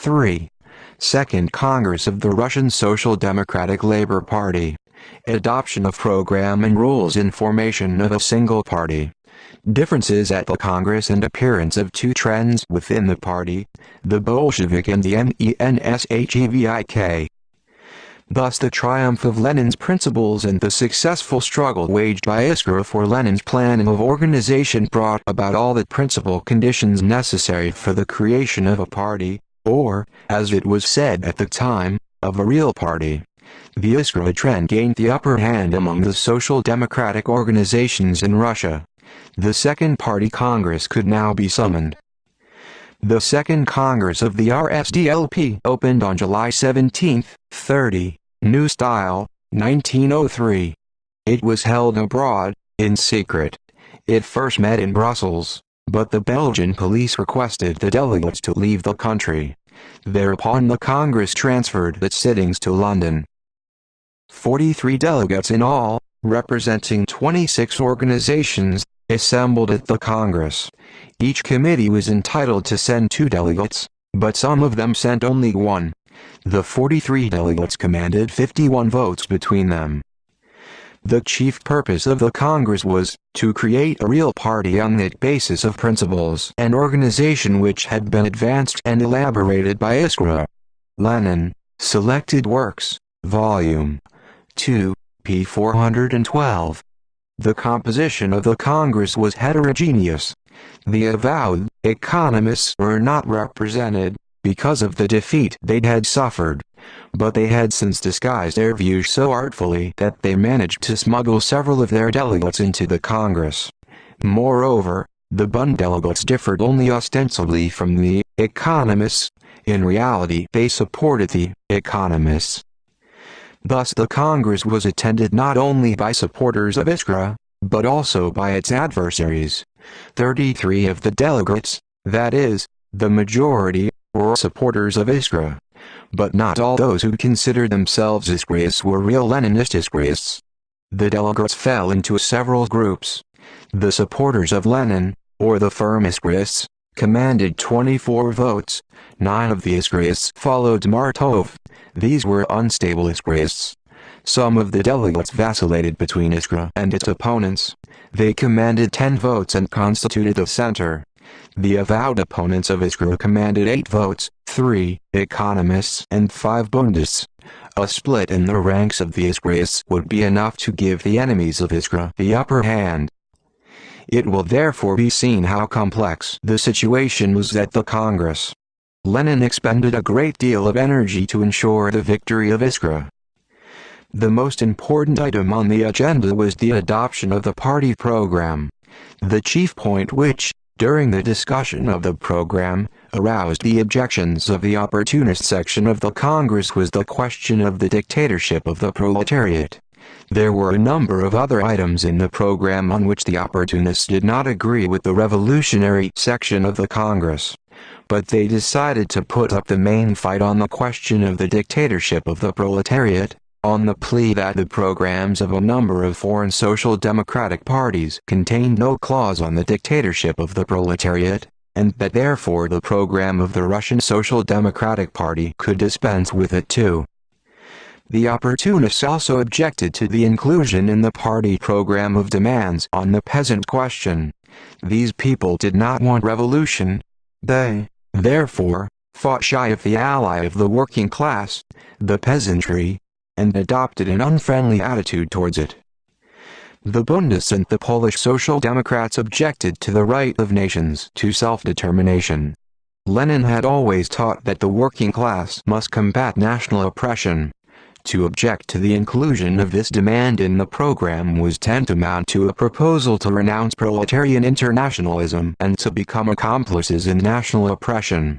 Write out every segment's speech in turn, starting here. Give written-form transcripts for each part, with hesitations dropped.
3. Second Congress of the Russian Social Democratic Labor Party. Adoption of program and rules in formation of a single party. Differences at the Congress and appearance of two trends within the party, the Bolshevik and the Menshevik. Thus the triumph of Lenin's principles and the successful struggle waged by Iskra for Lenin's plan of organization brought about all the principal conditions necessary for the creation of a party, or, as it was said at the time, of a real party. The Iskra trend gained the upper hand among the social democratic organizations in Russia. The Second Party Congress could now be summoned. The Second Congress of the RSDLP opened on July 17, 30, New Style, 1903. It was held abroad, in secret. It first met in Brussels, but the Belgian police requested the delegates to leave the country. Thereupon the Congress transferred its sittings to London. 43 delegates in all, representing 26 organizations, assembled at the Congress. Each committee was entitled to send 2 delegates, but some of them sent only 1. The 43 delegates commanded 51 votes between them. The chief purpose of the Congress was to create a real party on the basis of principles and organization which had been advanced and elaborated by Iskra. Lenin, Selected Works, Volume 2, p. 412. The composition of the Congress was heterogeneous. The avowed economists were not represented, because of the defeat they had suffered, but they had since disguised their views so artfully that they managed to smuggle several of their delegates into the Congress. Moreover, the Bund delegates differed only ostensibly from the economists. In reality they supported the economists. Thus the Congress was attended not only by supporters of Iskra, but also by its adversaries. 33 of the delegates, that is, the majority, were supporters of Iskra. But not all those who considered themselves Iskraists were real Leninist Iskraists. The delegates fell into several groups. The supporters of Lenin, or the firm Iskraists, commanded 24 votes. 9 of the Iskraists followed Martov. These were unstable Iskraists. Some of the delegates vacillated between Iskra and its opponents. They commanded 10 votes and constituted the center. The avowed opponents of Iskra commanded 8 votes, 3 economists and 5 Bundists. A split in the ranks of the Iskraists would be enough to give the enemies of Iskra the upper hand. It will therefore be seen how complex the situation was at the Congress. Lenin expended a great deal of energy to ensure the victory of Iskra. The most important item on the agenda was the adoption of the party program. The chief point which, during the discussion of the program, aroused the objections of the opportunist section of the Congress was the question of the dictatorship of the proletariat. There were a number of other items in the program on which the opportunists did not agree with the revolutionary section of the Congress. But they decided to put up the main fight on the question of the dictatorship of the proletariat, on the plea that the programs of a number of foreign social democratic parties contained no clause on the dictatorship of the proletariat, and that therefore the program of the Russian Social Democratic Party could dispense with it too. The opportunists also objected to the inclusion in the party program of demands on the peasant question. These people did not want revolution. They, therefore, fought shy of the ally of the working class, the peasantry, and adopted an unfriendly attitude towards it. The Bundists and the Polish Social Democrats objected to the right of nations to self-determination. Lenin had always taught that the working class must combat national oppression. To object to the inclusion of this demand in the program was tantamount to a proposal to renounce proletarian internationalism and to become accomplices in national oppression.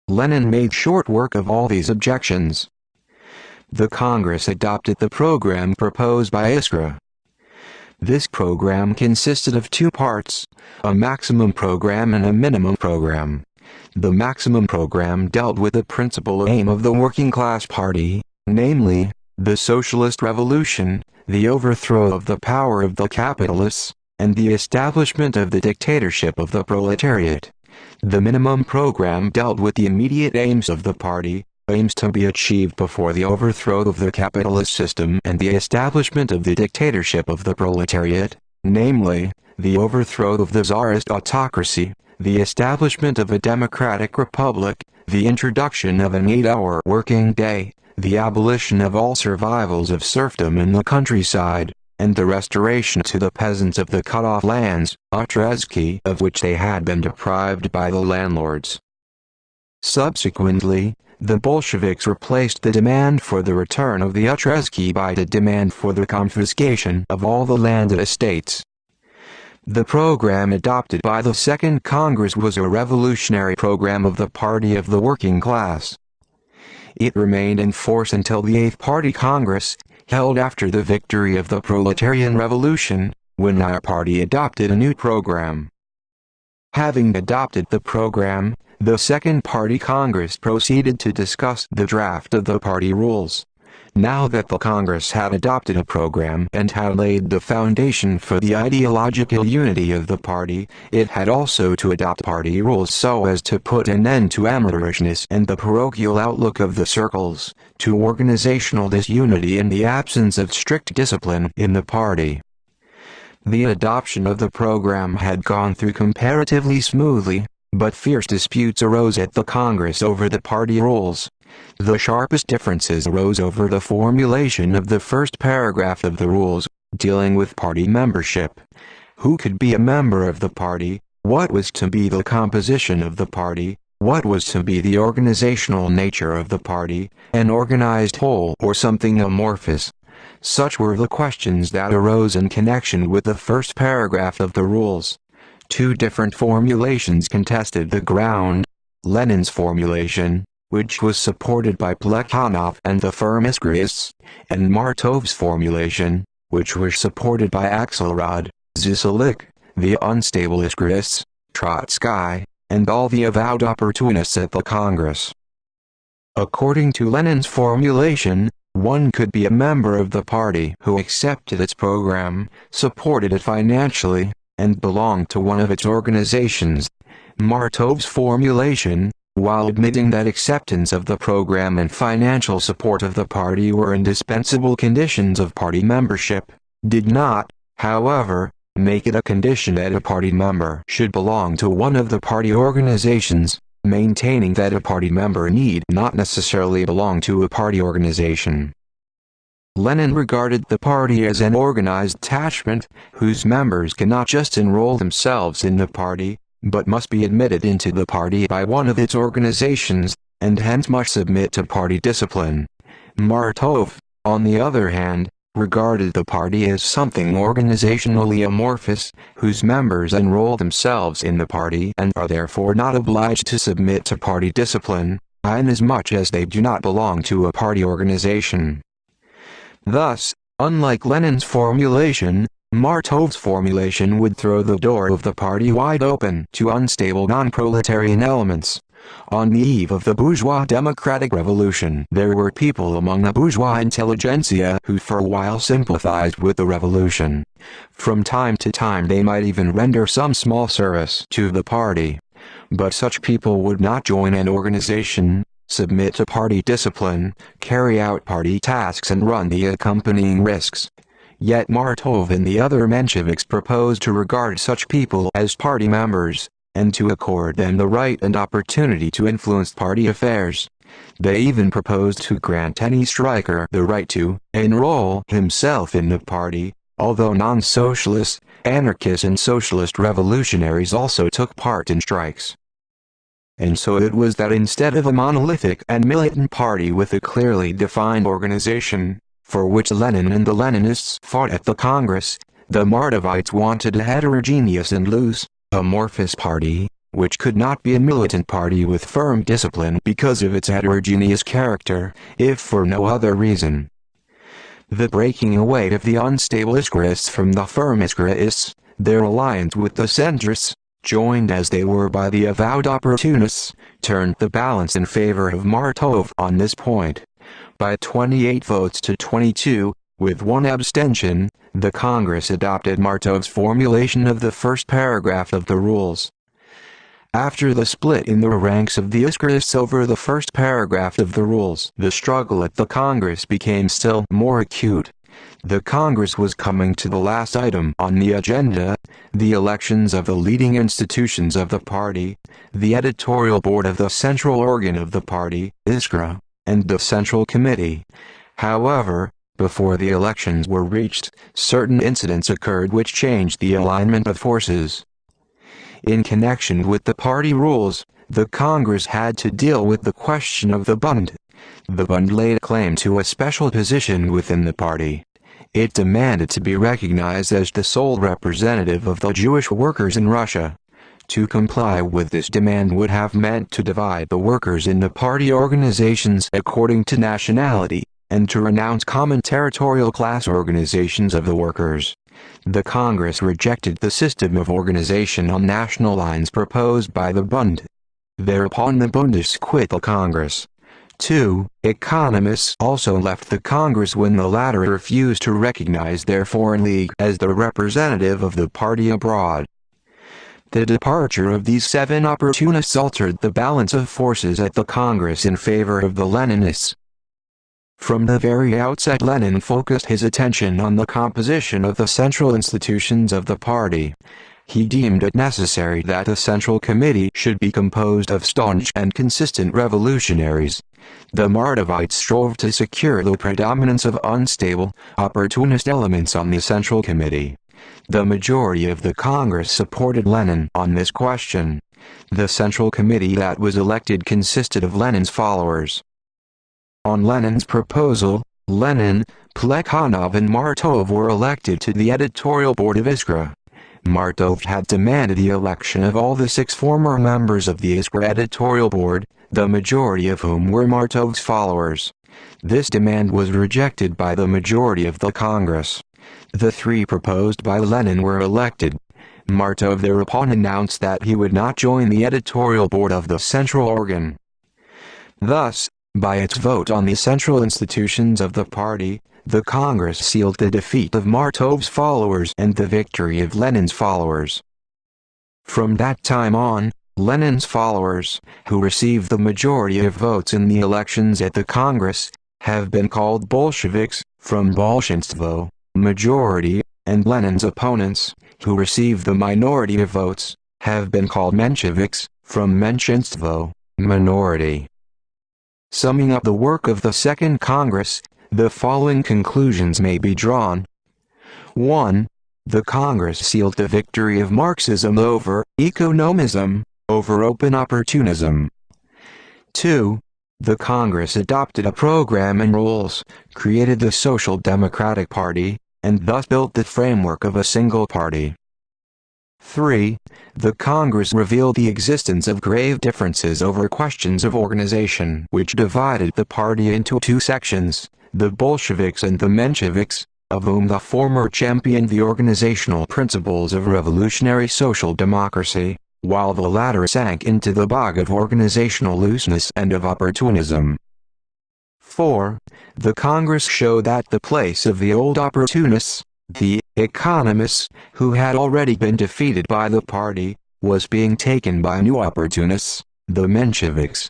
Lenin made short work of all these objections. The Congress adopted the program proposed by Iskra. This program consisted of 2 parts, a maximum program and a minimum program. The maximum program dealt with the principal aim of the working class party, namely, the socialist revolution, the overthrow of the power of the capitalists, and the establishment of the dictatorship of the proletariat. The minimum program dealt with the immediate aims of the party, aims to be achieved before the overthrow of the capitalist system and the establishment of the dictatorship of the proletariat, namely, the overthrow of the Tsarist autocracy, the establishment of a democratic republic, the introduction of an 8-hour working day, the abolition of all survivals of serfdom in the countryside, and the restoration to the peasants of the cut-off lands, otrezki, of which they had been deprived by the landlords. Subsequently, the Bolsheviks replaced the demand for the return of the otrezki by the demand for the confiscation of all the landed estates. The program adopted by the Second Congress was a revolutionary program of the Party of the Working Class. It remained in force until the Eighth Party Congress, held after the victory of the Proletarian Revolution, when our party adopted a new program. Having adopted the program, the Second Party Congress proceeded to discuss the draft of the party rules. Now that the Congress had adopted a program and had laid the foundation for the ideological unity of the party, it had also to adopt party rules so as to put an end to amateurishness and the parochial outlook of the circles, to organizational disunity in the absence of strict discipline in the party. The adoption of the program had gone through comparatively smoothly, but fierce disputes arose at the Congress over the party rules. The sharpest differences arose over the formulation of the first paragraph of the rules, dealing with party membership. Who could be a member of the party, what was to be the composition of the party, what was to be the organizational nature of the party, an organized whole or something amorphous. Such were the questions that arose in connection with the first paragraph of the rules. Two different formulations contested the ground: Lenin's formulation, which was supported by Plekhanov and the firm Iskrists, and Martov's formulation, which was supported by Axelrod, Zisalik, the unstable Iskrists, Trotsky, and all the avowed opportunists at the Congress. According to Lenin's formulation, one could be a member of the party who accepted its program, supported it financially, and belonged to one of its organizations. Martov's formulation, while admitting that acceptance of the program and financial support of the party were indispensable conditions of party membership, did not, however, make it a condition that a party member should belong to one of the party organizations, maintaining that a party member need not necessarily belong to a party organization. Lenin regarded the party as an organized attachment, whose members cannot just enroll themselves in the party, but must be admitted into the party by one of its organizations, and hence must submit to party discipline. Martov, on the other hand, regarded the party as something organizationally amorphous, whose members enroll themselves in the party and are therefore not obliged to submit to party discipline, inasmuch as they do not belong to a party organization. Thus, unlike Lenin's formulation, Martov's formulation would throw the door of the party wide open to unstable non-proletarian elements. On the eve of the bourgeois democratic revolution, there were people among the bourgeois intelligentsia who for a while sympathized with the revolution. From time to time they might even render some small service to the party. But such people would not join an organization, submit to party discipline, carry out party tasks and run the accompanying risks. Yet Martov and the other Mensheviks proposed to regard such people as party members, and to accord them the right and opportunity to influence party affairs. They even proposed to grant any striker the right to enroll himself in the party, although non-socialists, anarchists and socialist revolutionaries also took part in strikes. And so it was that instead of a monolithic and militant party with a clearly defined organization, for which Lenin and the Leninists fought at the Congress, the Martovites wanted a heterogeneous and loose, amorphous party, which could not be a militant party with firm discipline because of its heterogeneous character, if for no other reason. The breaking away of the unstable Iskrists from the firm Iskrists, their alliance with the centrists, joined as they were by the avowed opportunists, turned the balance in favor of Martov on this point. By 28 votes to 22, with one abstention, the Congress adopted Martov's formulation of the first paragraph of the rules. After the split in the ranks of the Iskrists over the first paragraph of the rules, the struggle at the Congress became still more acute. The Congress was coming to the last item on the agenda, the elections of the leading institutions of the party, the editorial board of the central organ of the party, Iskra, and the Central Committee. However, before the elections were reached, certain incidents occurred which changed the alignment of forces. In connection with the party rules, the Congress had to deal with the question of the Bund. The Bund laid claim to a special position within the party. It demanded to be recognized as the sole representative of the Jewish workers in Russia. To comply with this demand would have meant to divide the workers into party organizations according to nationality, and to renounce common territorial class organizations of the workers. The Congress rejected the system of organization on national lines proposed by the Bund. Thereupon the Bundists quit the Congress. 2 economists also left the Congress when the latter refused to recognize their foreign league as the representative of the party abroad. The departure of these 7 opportunists altered the balance of forces at the Congress in favor of the Leninists. From the very outset, Lenin focused his attention on the composition of the central institutions of the party. He deemed it necessary that the Central Committee should be composed of staunch and consistent revolutionaries. The Mardovites strove to secure the predominance of unstable, opportunist elements on the Central Committee. The majority of the Congress supported Lenin on this question. The Central Committee that was elected consisted of Lenin's followers. On Lenin's proposal, Lenin, Plekhanov and Martov were elected to the editorial board of Iskra. Martov had demanded the election of all the 6 former members of the Iskra editorial board, the majority of whom were Martov's followers. This demand was rejected by the majority of the Congress. The 3 proposed by Lenin were elected. Martov thereupon announced that he would not join the editorial board of the central organ. Thus, by its vote on the central institutions of the party, the Congress sealed the defeat of Martov's followers and the victory of Lenin's followers. From that time on, Lenin's followers, who received the majority of votes in the elections at the Congress, have been called Bolsheviks, from Bolshinstvo, majority, and Lenin's opponents, who received the minority of votes, have been called Mensheviks, from Menshinstvo, minority. Summing up the work of the Second Congress, the following conclusions may be drawn. 1. The Congress sealed the victory of Marxism over economism, over open opportunism. 2. The Congress adopted a program and rules, created the Social Democratic Party, and thus built the framework of a single party. 3. The Congress revealed the existence of grave differences over questions of organization which divided the party into 2 sections, the Bolsheviks and the Mensheviks, of whom the former championed the organizational principles of revolutionary social democracy, while the latter sank into the bog of organizational looseness and of opportunism. 4. The Congress showed that the place of the old opportunists, the economists, who had already been defeated by the party, was being taken by new opportunists, the Mensheviks.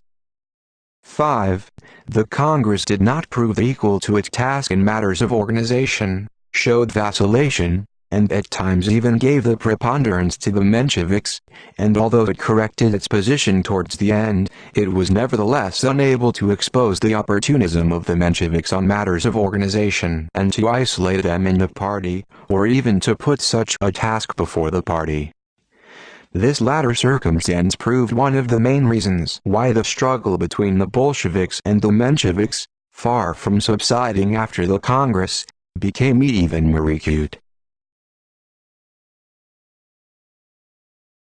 5. The Congress did not prove equal to its task in matters of organization, showed vacillation, and at times even gave the preponderance to the Mensheviks, and although it corrected its position towards the end, it was nevertheless unable to expose the opportunism of the Mensheviks on matters of organization and to isolate them in the party, or even to put such a task before the party. This latter circumstance proved one of the main reasons why the struggle between the Bolsheviks and the Mensheviks, far from subsiding after the Congress, became even more acute.